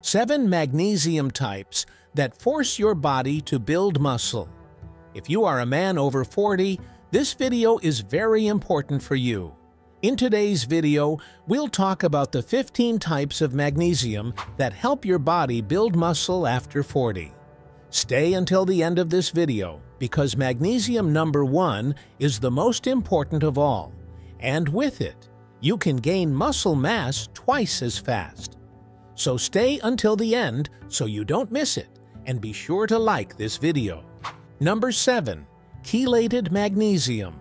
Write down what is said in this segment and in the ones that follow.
7 magnesium types that force your body to build muscle. If you are a man over 40, this video is very important for you. In today's video, we'll talk about the 15 types of magnesium that help your body build muscle after 40. Stay until the end of this video because magnesium number 1 is the most important of all, and with it, you can gain muscle mass twice as fast. So stay until the end so you don't miss it, and be sure to like this video. Number 7. Chelated magnesium.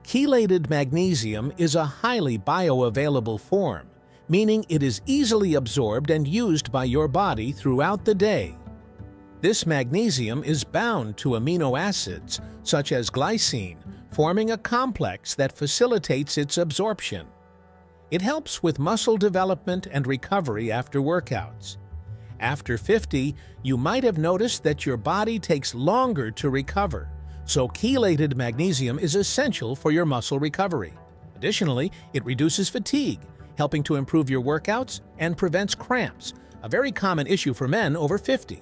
Chelated magnesium is a highly bioavailable form, meaning it is easily absorbed and used by your body throughout the day. This magnesium is bound to amino acids, such as glycine, forming a complex that facilitates its absorption. It helps with muscle development and recovery after workouts. After 50, you might have noticed that your body takes longer to recover, so chelated magnesium is essential for your muscle recovery. Additionally, it reduces fatigue, helping to improve your workouts, and prevents cramps, a very common issue for men over 50.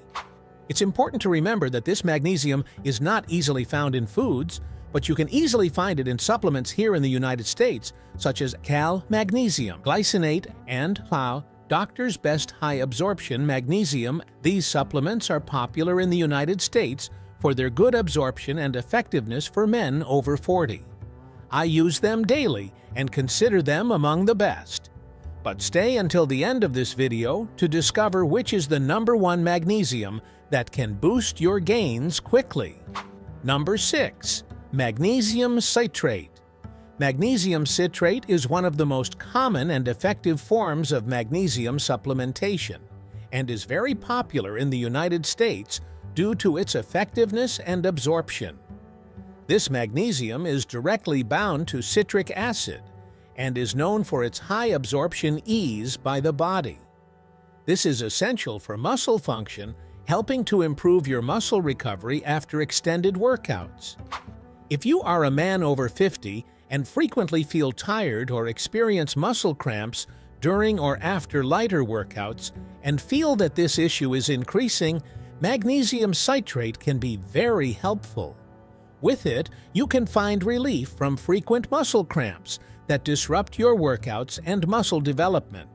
It's important to remember that this magnesium is not easily found in foods, but you can easily find it in supplements here in the United States, such as Magnesium, glycinate, and Doctor's Best High Absorption Magnesium. These supplements are popular in the United States for their good absorption and effectiveness for men over 40. I use them daily and consider them among the best. But stay until the end of this video to discover which is the number 1 magnesium that can boost your gains quickly. Number 6. Magnesium citrate. Magnesium citrate is one of the most common and effective forms of magnesium supplementation and is very popular in the United States due to its effectiveness and absorption. This magnesium is directly bound to citric acid and is known for its high absorption ease by the body. This is essential for muscle function, helping to improve your muscle recovery after extended workouts. If you are a man over 50 and frequently feel tired or experience muscle cramps during or after lighter workouts and feel that this issue is increasing, magnesium citrate can be very helpful. With it, you can find relief from frequent muscle cramps that disrupt your workouts and muscle development,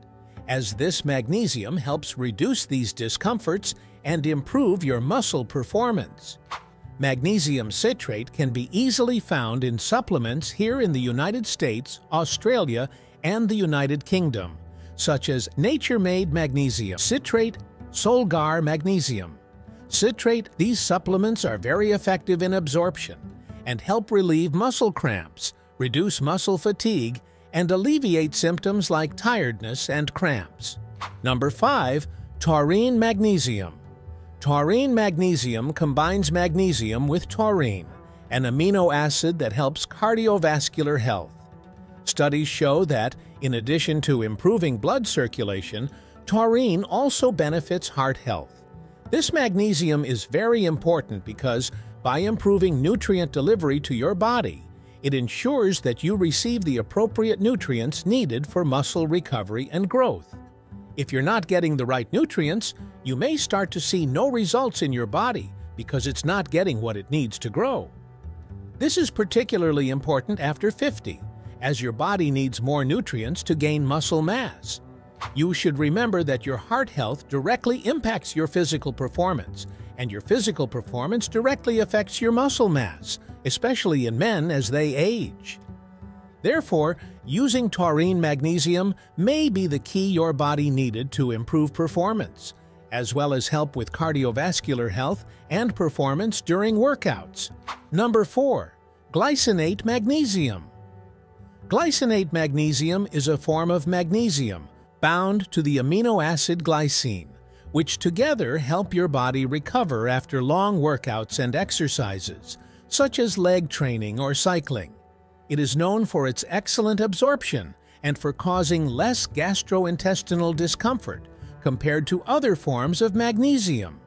as this magnesium helps reduce these discomforts and improve your muscle performance. Magnesium citrate can be easily found in supplements here in the United States, Australia, and the United Kingdom, such as Nature-Made Magnesium, Citrate, Solgar Magnesium. Citrate, these supplements are very effective in absorption and help relieve muscle cramps, reduce muscle fatigue, and alleviate symptoms like tiredness and cramps. Number 5. Tarine Magnesium. Tarine magnesium combines magnesium with taurine, an amino acid that helps cardiovascular health. Studies show that, in addition to improving blood circulation, taurine also benefits heart health. This magnesium is very important because, by improving nutrient delivery to your body, it ensures that you receive the appropriate nutrients needed for muscle recovery and growth. If you're not getting the right nutrients, you may start to see no results in your body because it's not getting what it needs to grow. This is particularly important after 50, as your body needs more nutrients to gain muscle mass. You should remember that your heart health directly impacts your physical performance, and your physical performance directly affects your muscle mass, especially in men as they age. Therefore, using taurine magnesium may be the key your body needed to improve performance, as well as help with cardiovascular health and performance during workouts. Number 4. Glycinate magnesium. Glycinate magnesium is a form of magnesium bound to the amino acid glycine, which together help your body recover after long workouts and exercises, such as leg training or cycling. It is known for its excellent absorption and for causing less gastrointestinal discomfort compared to other forms of magnesium.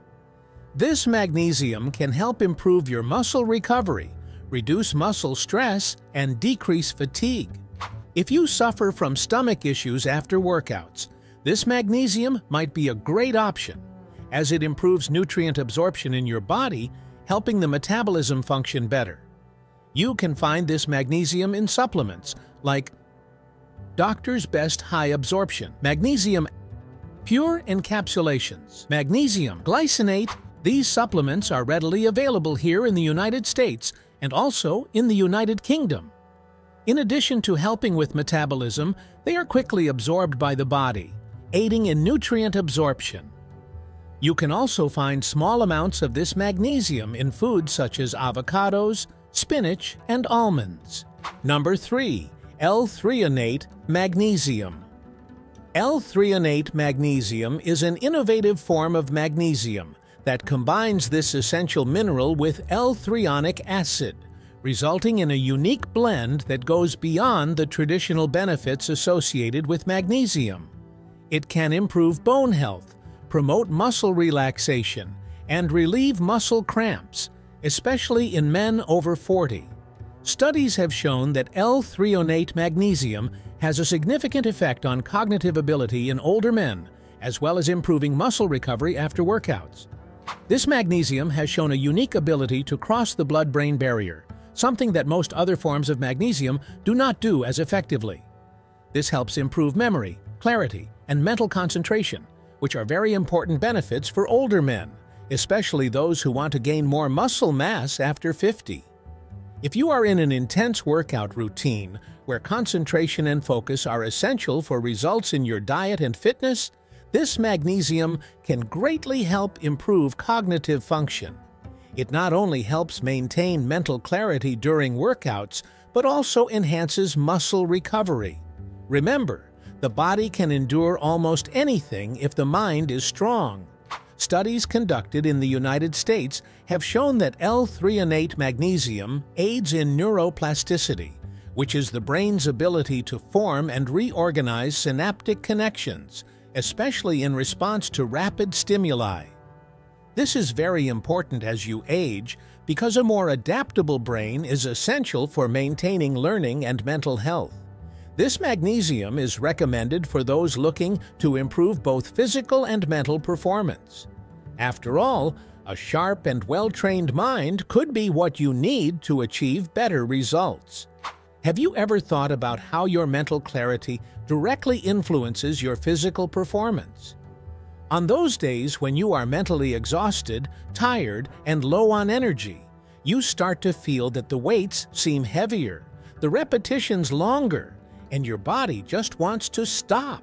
This magnesium can help improve your muscle recovery, reduce muscle stress, and decrease fatigue. If you suffer from stomach issues after workouts, this magnesium might be a great option, as it improves nutrient absorption in your body, helping the metabolism function better. You can find this magnesium in supplements like Doctor's Best High Absorption, Magnesium Pure Encapsulations, Magnesium Glycinate. These supplements are readily available here in the United States and also in the United Kingdom. In addition to helping with metabolism, they are quickly absorbed by the body, aiding in nutrient absorption. You can also find small amounts of this magnesium in foods such as avocados, spinach, and almonds. Number 3. L-threonate magnesium. L-threonate magnesium is an innovative form of magnesium that combines this essential mineral with L-threonic acid, resulting in a unique blend that goes beyond the traditional benefits associated with magnesium. It can improve bone health, promote muscle relaxation, and relieve muscle cramps, especially in men over 40. Studies have shown that L-threonate magnesium has a significant effect on cognitive ability in older men, as well as improving muscle recovery after workouts. This magnesium has shown a unique ability to cross the blood-brain barrier, something that most other forms of magnesium do not do as effectively. This helps improve memory, clarity, and mental concentration, which are very important benefits for older men, especially those who want to gain more muscle mass after 50. If you are in an intense workout routine where concentration and focus are essential for results in your diet and fitness, this magnesium can greatly help improve cognitive function. It not only helps maintain mental clarity during workouts, but also enhances muscle recovery. Remember, the body can endure almost anything if the mind is strong. Studies conducted in the United States have shown that L-threonate magnesium aids in neuroplasticity, which is the brain's ability to form and reorganize synaptic connections, especially in response to rapid stimuli. This is very important as you age because a more adaptable brain is essential for maintaining learning and mental health. This magnesium is recommended for those looking to improve both physical and mental performance. After all, a sharp and well-trained mind could be what you need to achieve better results. Have you ever thought about how your mental clarity directly influences your physical performance? On those days when you are mentally exhausted, tired, and low on energy, you start to feel that the weights seem heavier, the repetitions longer, and your body just wants to stop.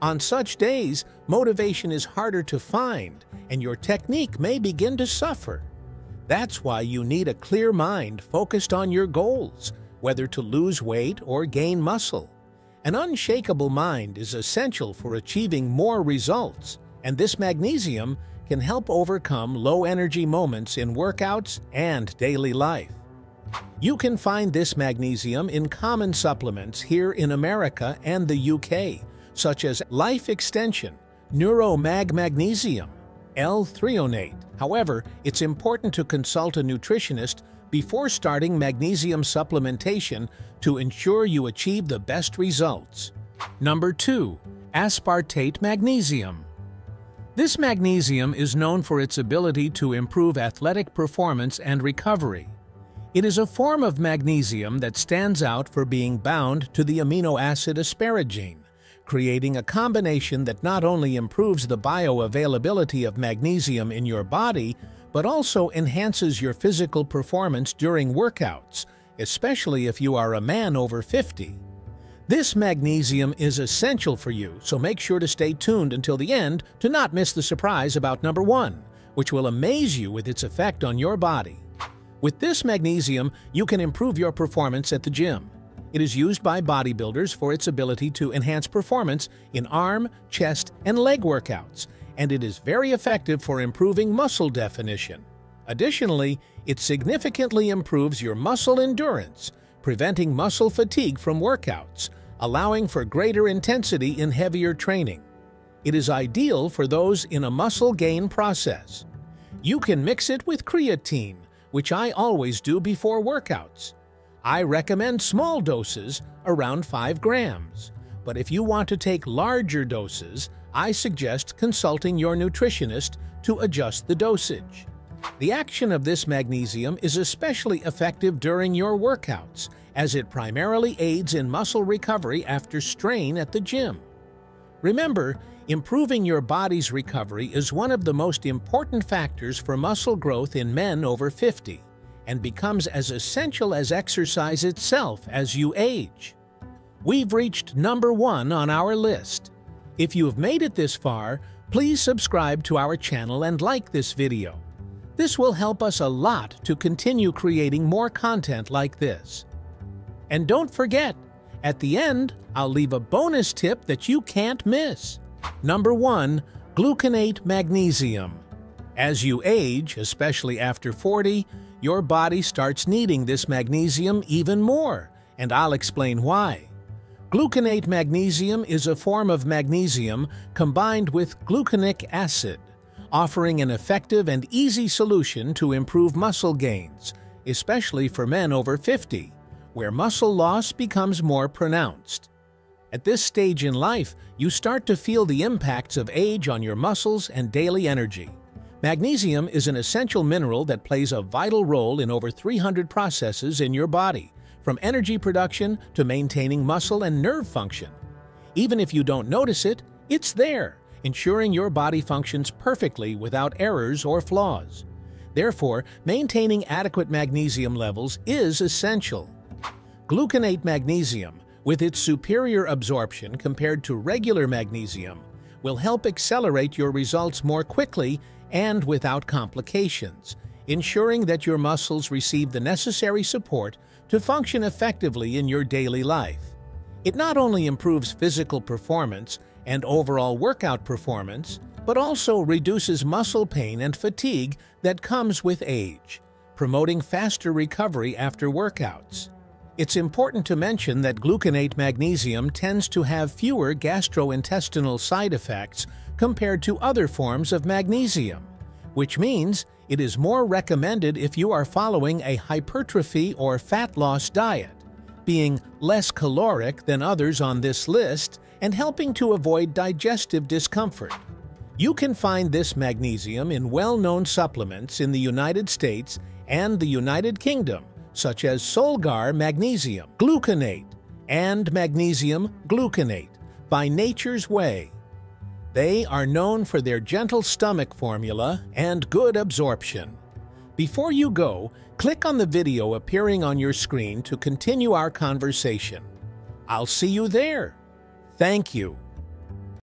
On such days, motivation is harder to find, and your technique may begin to suffer. That's why you need a clear mind focused on your goals, whether to lose weight or gain muscle. An unshakable mind is essential for achieving more results, and this magnesium can help overcome low-energy moments in workouts and daily life. You can find this magnesium in common supplements here in America and the UK, such as Life Extension, Neuromag Magnesium, L-threonate. However, it's important to consult a nutritionist before starting magnesium supplementation to ensure you achieve the best results. Number 2. Aspartate magnesium. This magnesium is known for its ability to improve athletic performance and recovery. It is a form of magnesium that stands out for being bound to the amino acid asparagine, creating a combination that not only improves the bioavailability of magnesium in your body, but also enhances your physical performance during workouts, especially if you are a man over 50. This magnesium is essential for you, so make sure to stay tuned until the end to not miss the surprise about number 1, which will amaze you with its effect on your body. With this magnesium, you can improve your performance at the gym. It is used by bodybuilders for its ability to enhance performance in arm, chest, and leg workouts, and it is very effective for improving muscle definition. Additionally, it significantly improves your muscle endurance, preventing muscle fatigue from workouts, allowing for greater intensity in heavier training. It is ideal for those in a muscle gain process. You can mix it with creatine, which I always do before workouts. I recommend small doses, around 5 grams. But if you want to take larger doses, I suggest consulting your nutritionist to adjust the dosage. The action of this magnesium is especially effective during your workouts, as it primarily aids in muscle recovery after strain at the gym. Remember, improving your body's recovery is one of the most important factors for muscle growth in men over 50, and becomes as essential as exercise itself as you age. We've reached number 1 on our list. If you have made it this far, please subscribe to our channel and like this video. This will help us a lot to continue creating more content like this. And don't forget, at the end, I'll leave a bonus tip that you can't miss. Number 1, gluconate magnesium. As you age, especially after 40, your body starts needing this magnesium even more, and I'll explain why. Gluconate magnesium is a form of magnesium combined with gluconic acid, offering an effective and easy solution to improve muscle gains, especially for men over 50, where muscle loss becomes more pronounced. At this stage in life, you start to feel the impacts of age on your muscles and daily energy. Magnesium is an essential mineral that plays a vital role in over 300 processes in your body, from energy production to maintaining muscle and nerve function. Even if you don't notice it, it's there, ensuring your body functions perfectly without errors or flaws. Therefore, maintaining adequate magnesium levels is essential. Gluconate magnesium, with its superior absorption compared to regular magnesium, will help accelerate your results more quickly and without complications, ensuring that your muscles receive the necessary support to function effectively in your daily life. It not only improves physical performance and overall workout performance, but also reduces muscle pain and fatigue that comes with age, promoting faster recovery after workouts. It's important to mention that gluconate magnesium tends to have fewer gastrointestinal side effects compared to other forms of magnesium, which means it is more recommended if you are following a hypertrophy or fat loss diet, being less caloric than others on this list and helping to avoid digestive discomfort. You can find this magnesium in well-known supplements in the United States and the United Kingdom, such as Solgar Magnesium Gluconate and Magnesium Gluconate by Nature's Way. They are known for their gentle stomach formula and good absorption. Before you go, click on the video appearing on your screen to continue our conversation. I'll see you there. Thank you.